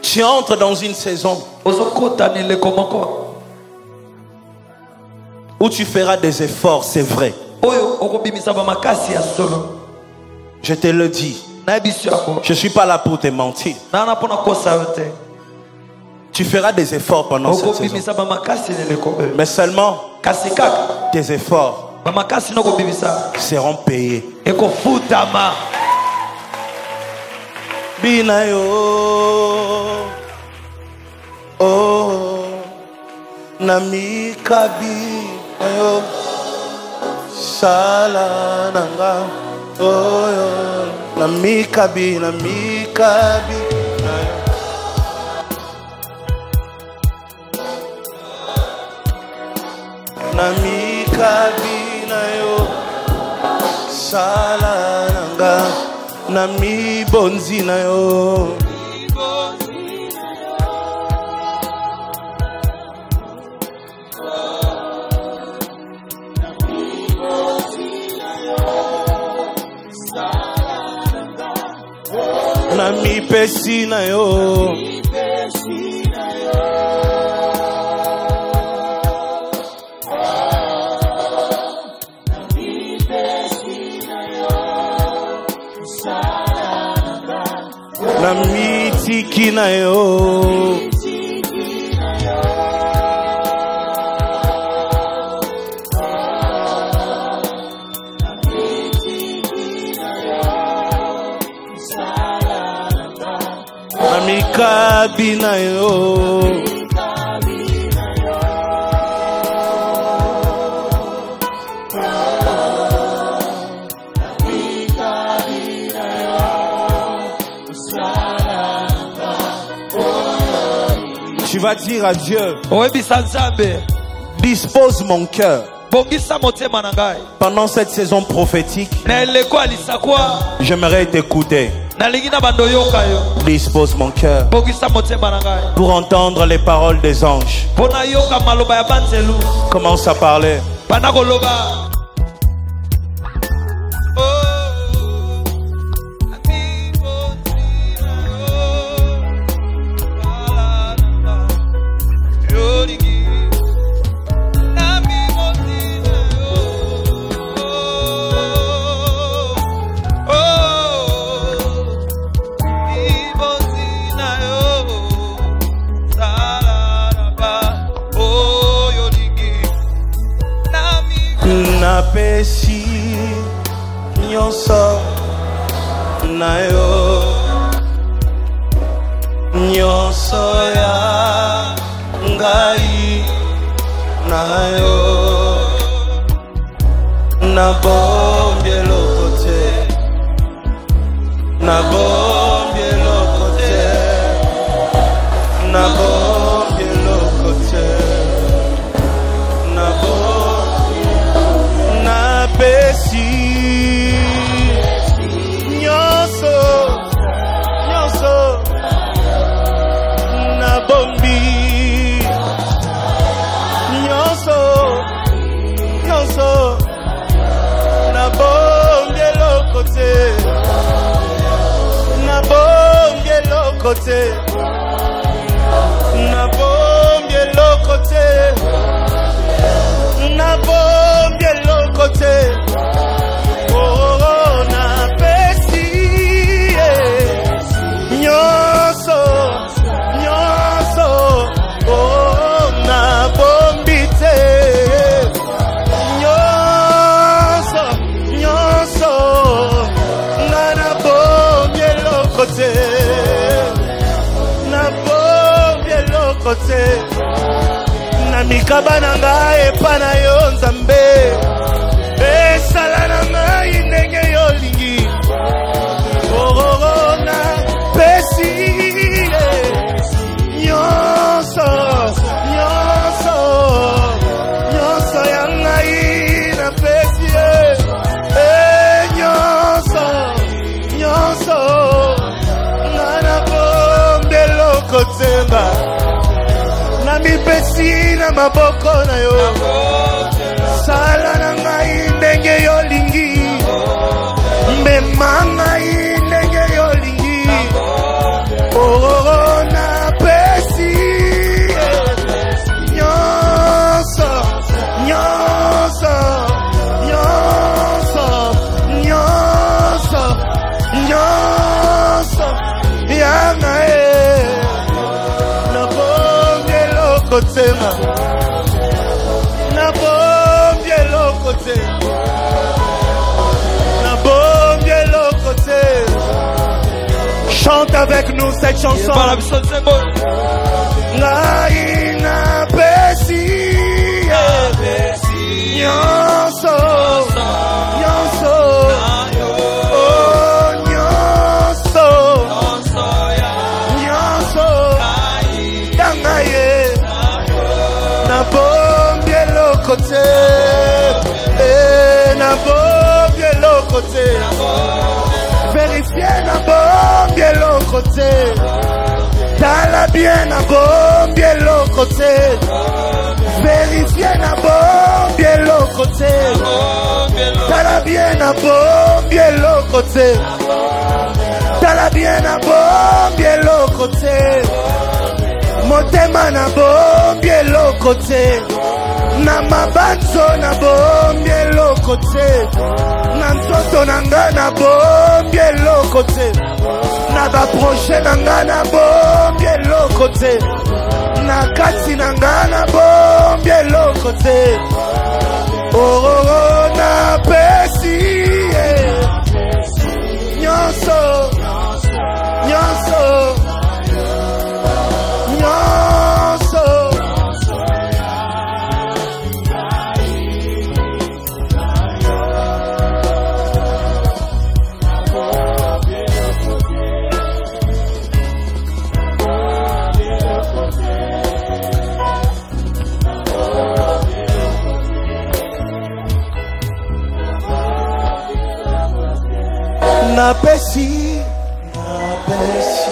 Tu entres dans une saison où tu feras des efforts, c'est vrai. Je te le dis. Je ne suis pas là pour te mentir. Tu feras des efforts pendant cette saison. Mais seulement, tes efforts seront payés. Binayo, oh, namikabi, ayo, shala nanga, oh, namikabi, namikabi, namikabi, nayo, shala nanga. Nami bonzi na yo, nami pesi na yo, nami tiki na yo, nami kabi na yo, tu vas dire à Dieu, dispose mon cœur. Pendant cette saison prophétique, j'aimerais t'écouter. Dispose mon cœur pour entendre les paroles des anges. Commence à parler. Napesi nyonso na yo, nyonso ya ngai na yo, na bombie lokote, na bombie lokote, na bombie lokote, na pesi nyonso, nyonso na bombi, nyonso, nyonso na bombi lokote, na bombi lokote, na bombi lokote, na bombi lokote. Oh, na pesi nyonso, nyonso, oh, na bombite nyonso, nyonso, na bombi lokote, na bombi lokote, na mikaba na ngai epa na yo Nzambe. Esala na ngai ndenge yo lingi, na pesi nyonso, nyonso, nyonso ya ngai na pesi nyonso, nyonso na bombe lokotemba, na mipesi na maboko na yo. Sala na ngai ndenge yo lingi, mbema ngai ndenge yo lingi, oh, na eloko te nabombi eloko te nabombi eloko te. Chante avec nous cette chanson. Ngai napesi nyonso nyonso oh nyonso nyonso dangaye nabombi eloko te nabombi eloko te vérifier nabombi eloko te tala bien nabombi eloko te vérifier nabombi eloko te tala bien nabombi eloko te tala bien nabombi eloko te motema nabombi eloko te na mabanzo nabombi eloko te na nzoto nanga nabombi eloko te na baproche nanga nabombi eloko te na kati nanga nabombi eloko te oh napesi nyonso nyonso nyonso napesi napesi